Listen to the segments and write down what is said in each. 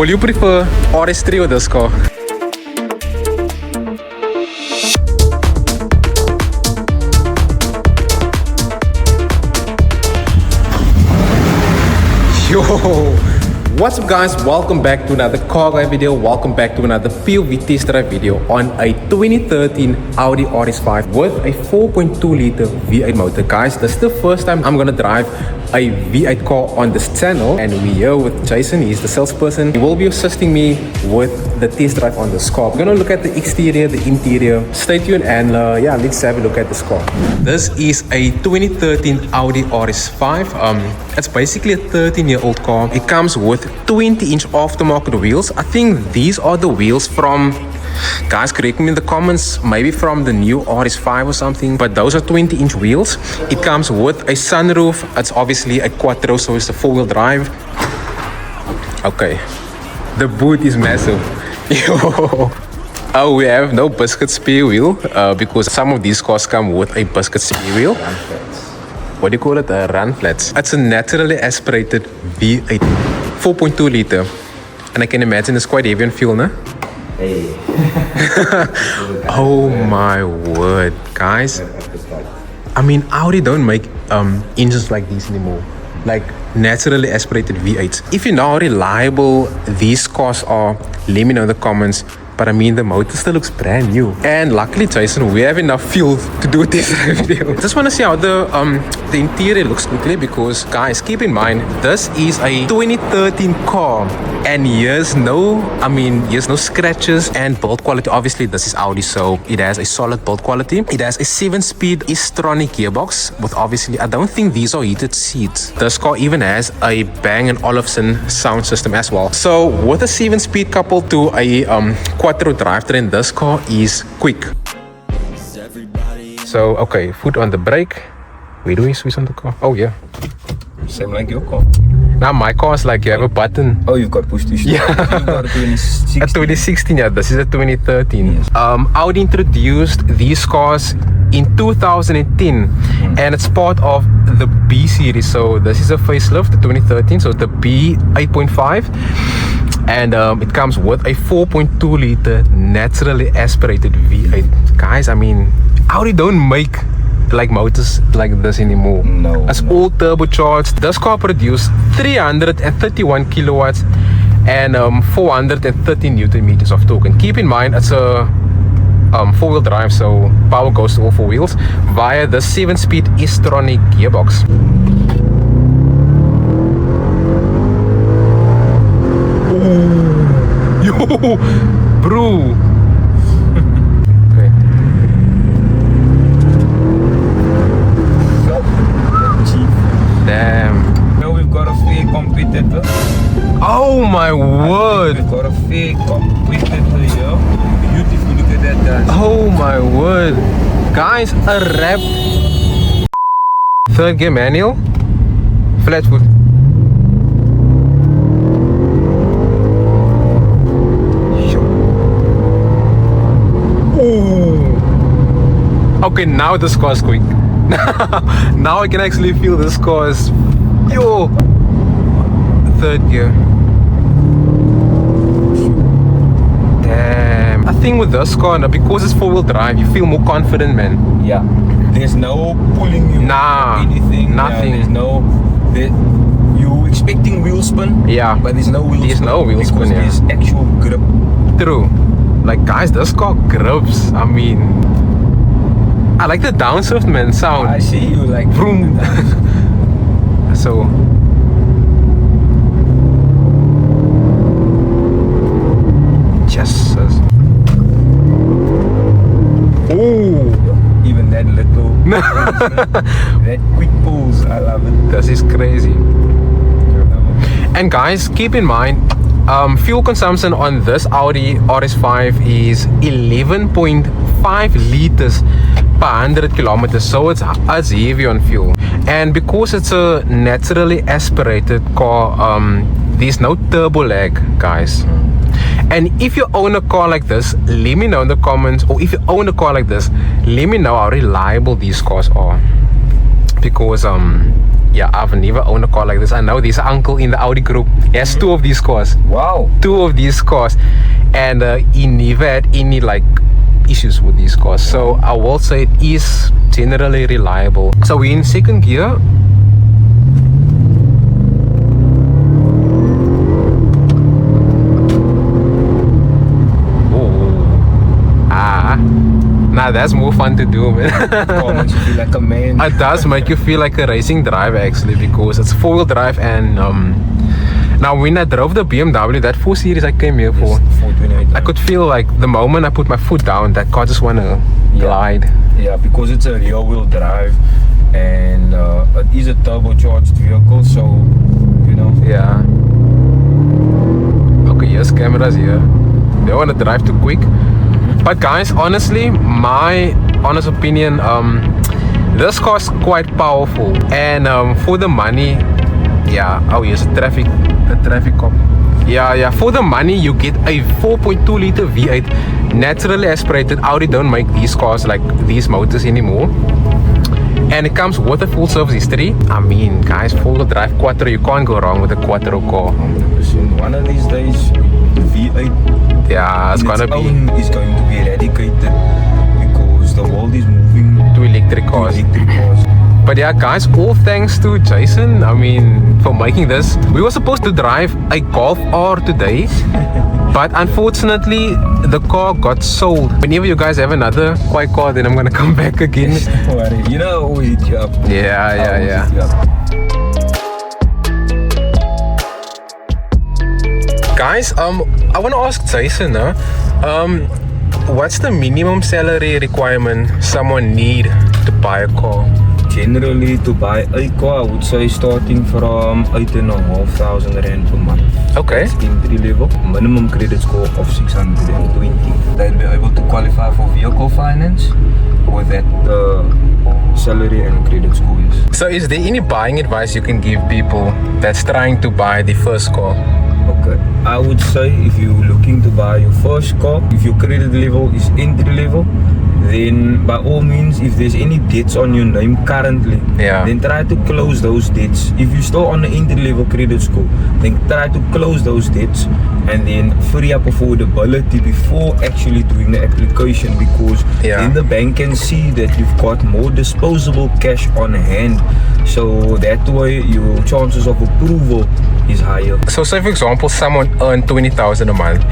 Will you prefer RS3 or this car? Yo, what's up guys, welcome back to another car guy video. Welcome back to another POV test drive video on a 2013 Audi RS5 with a 4.2 liter V8 motor. Guys, this is the first time I'm gonna drive a V8 car on this channel, and we're here with Jason. He's the salesperson. He will be assisting me with the test drive on this car. We're gonna look at the exterior, the interior. Stay tuned and yeah, let's have a look at this car. This is a 2013 Audi RS5. It's basically a 13-year-old car. It comes with 20-inch aftermarket wheels. I think these are the wheels from, guys, correct me in the comments, maybe from the new RS5 or something, but those are 20-inch wheels. It comes with a sunroof. It's obviously a quattro, so it's a four-wheel drive. Okay, the boot is massive. Yo. Oh, we have no biscuit spare wheel because some of these cars come with a biscuit spare wheel. What do you call it? A run flats. It's a naturally aspirated V8 4.2 liter, and I can imagine it's quite heavy on fuel, no? Hey. Oh my word, guys. I mean, Audi don't make engines like these anymore, like naturally aspirated V8s. If you know how reliable these cars are, let me know in the comments. But I mean, the motor still looks brand new. And luckily, Jason, we have enough fuel to do a test drive video. Just want to see how the interior looks quickly, because guys, keep in mind, this is a 2013 car, and here's no scratches and build quality. Obviously, this is Audi, so it has a solid build quality. It has a 7-speed S-tronic gearbox with, obviously, I don't think these are heated seats. This car even has a Bang & Olufsen sound system as well. So with a 7-speed coupled to a quattro drivetrain, this car is quick. So okay, foot on the brake. Where do we switch on the car? Oh yeah, Same like your car. now my car is like you have a button. Oh, you've got push to start. Yeah. You've got a 2016. A 2016, yeah, this is a 2013. Yes. Audi introduced these cars in 2010 and it's part of the B series. So this is a facelift, the 2013, so the B 8.5. And it comes with a 4.2 liter naturally aspirated V8. Guys, I mean, Audi don't make like motors like this anymore. No, it's all turbocharged. This car produced 331 kilowatts and 430 newton meters of torque. And keep in mind, it's a four-wheel drive, so power goes to all four wheels via the 7-speed S-tronic gearbox. Yo, bro. Okay. Damn. Now we've got a fair competitor. Oh my word. We've got a fair competitor here. Beautiful, look at that dance. Oh my word. Guys, a wrap. Third gear manual. Flat foot. Okay, now this car is quick. Now I can actually feel this car is, yo, third gear. Damn. I think with this car, because it's four-wheel drive, you feel more confident, man. Yeah. There's no pulling you. Nah, anything. nothing. You expecting wheel spin. Yeah. But there's no wheel spin. There's no wheel spin, yeah. There's actual grip. True. Like, guys, this car grips. I mean, I like the downshift, man, sound. I see you like vroom. So yes. Oh, even that little that quick pulls, I love it. this is crazy. And guys, keep in mind, fuel consumption on this Audi RS5 is 11.5 liters per 100 kilometers, so it's heavy on fuel. And because it's a naturally aspirated car, there's no turbo lag, guys. And if you own a car like this, let me know in the comments, or if you own a car like this, let me know how reliable these cars are, because yeah, I've never owned a car like this. I know this uncle in the Audi group, he has two of these cars. Wow. Two of these cars, and he never had any like issues with these cars. So I will say it is generally reliable. So we're in second gear. Nah, that's more fun to do, man. Oh, makes you feel like a man. It does make you feel like a racing driver actually, because it's four-wheel drive. And now when I drove the BMW, that 4 Series I came here for, 428. I could feel like the moment I put my foot down, that car just wanna glide. Yeah, because it's a rear wheel drive and it is a turbocharged vehicle, so you know. Yeah. Okay, yes, cameras here. They don't wanna drive too quick. But guys, honestly, my honest opinion, this car is quite powerful, and for the money, yeah. Oh yes, a traffic cop. Yeah. For the money, you get a 4.2 liter V8 naturally aspirated. Audi don't make these cars like these motors anymore, and it comes with a full service history. I mean, guys, four-wheel drive Quattro, you can't go wrong with a Quattro car. 100%. One of these days, V8. Yeah, it's gonna be is going to be eradicated because the world is moving to electric cars. But yeah, guys, all thanks to Jason, I mean, for making this. We were supposed to drive a Golf R today, but unfortunately the car got sold. Whenever you guys have another quiet car, then I'm gonna come back again. Don't worry, you know, I always hit you up. Yeah. Guys, I want to ask Jason, what's the minimum salary requirement someone need to buy a car? Generally, to buy a car, I would say starting from 8,500 rand per month. Okay. That's entry level. Minimum credit score of 620. They'll be able to qualify for vehicle finance with that salary and credit score. Yes. So is there any buying advice you can give people that's trying to buy the first car? Okay, I would say if you're looking to buy your first car, if your credit level is entry level, then by all means, if there's any debts on your name currently, then try to close those debts. If you're still on the entry level credit score, then try to close those debts and then free up affordability before actually doing the application, because then the bank can see that you've got more disposable cash on hand, so that way your chances of approval is higher. So say for example someone earned 20,000 a month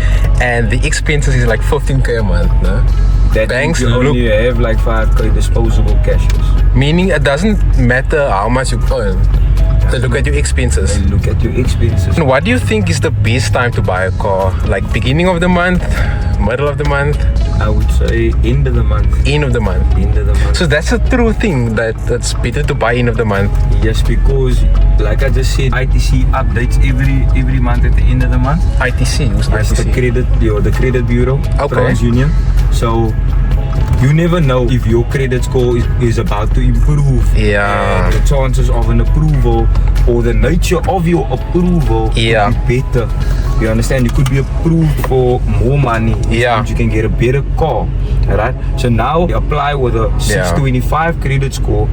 and the expenses is like 15k a month, no? That banks you only have like 5k disposable cash. Meaning it doesn't matter how much you earn. They look at your expenses. They look at your expenses. And what do you think is the best time to buy a car? Like beginning of the month, middle of the month? I would say end of the month. End of the month. End of the month. So that's a true thing, that's better to buy end of the month. Yes, because like I just said, ITC updates every month at the end of the month. ITC? Who's ITC? The credit bureau. Okay. TransUnion. So you never know if your credit score is about to improve. Yeah. And the chances of an approval or the nature of your approval could be better. You understand? You could be approved for more money. Yeah. You can get a better car. Alright? So now you apply with a 625 credit score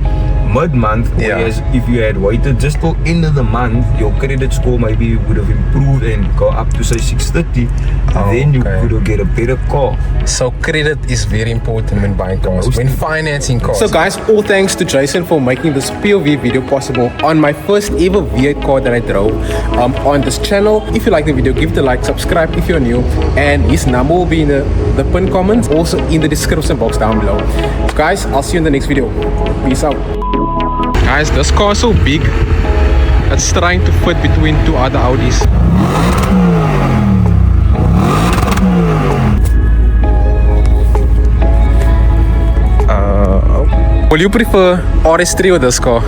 mid-month, whereas if you had waited just till end of the month, your credit score maybe would have improved and go up to say 630. Then you could get a better car. So credit is very important when buying cars, when financing cars. So guys, all thanks to Jason for making this POV video possible on my first ever V8 car that I drove on this channel. If you like the video, give it a like, subscribe if you're new, and his number will be in the pinned comments, also in the description box down below. Guys, I'll see you in the next video. Peace out. Guys, this car is so big, it's trying to fit between two other Audis. Will you prefer RS3 or this car?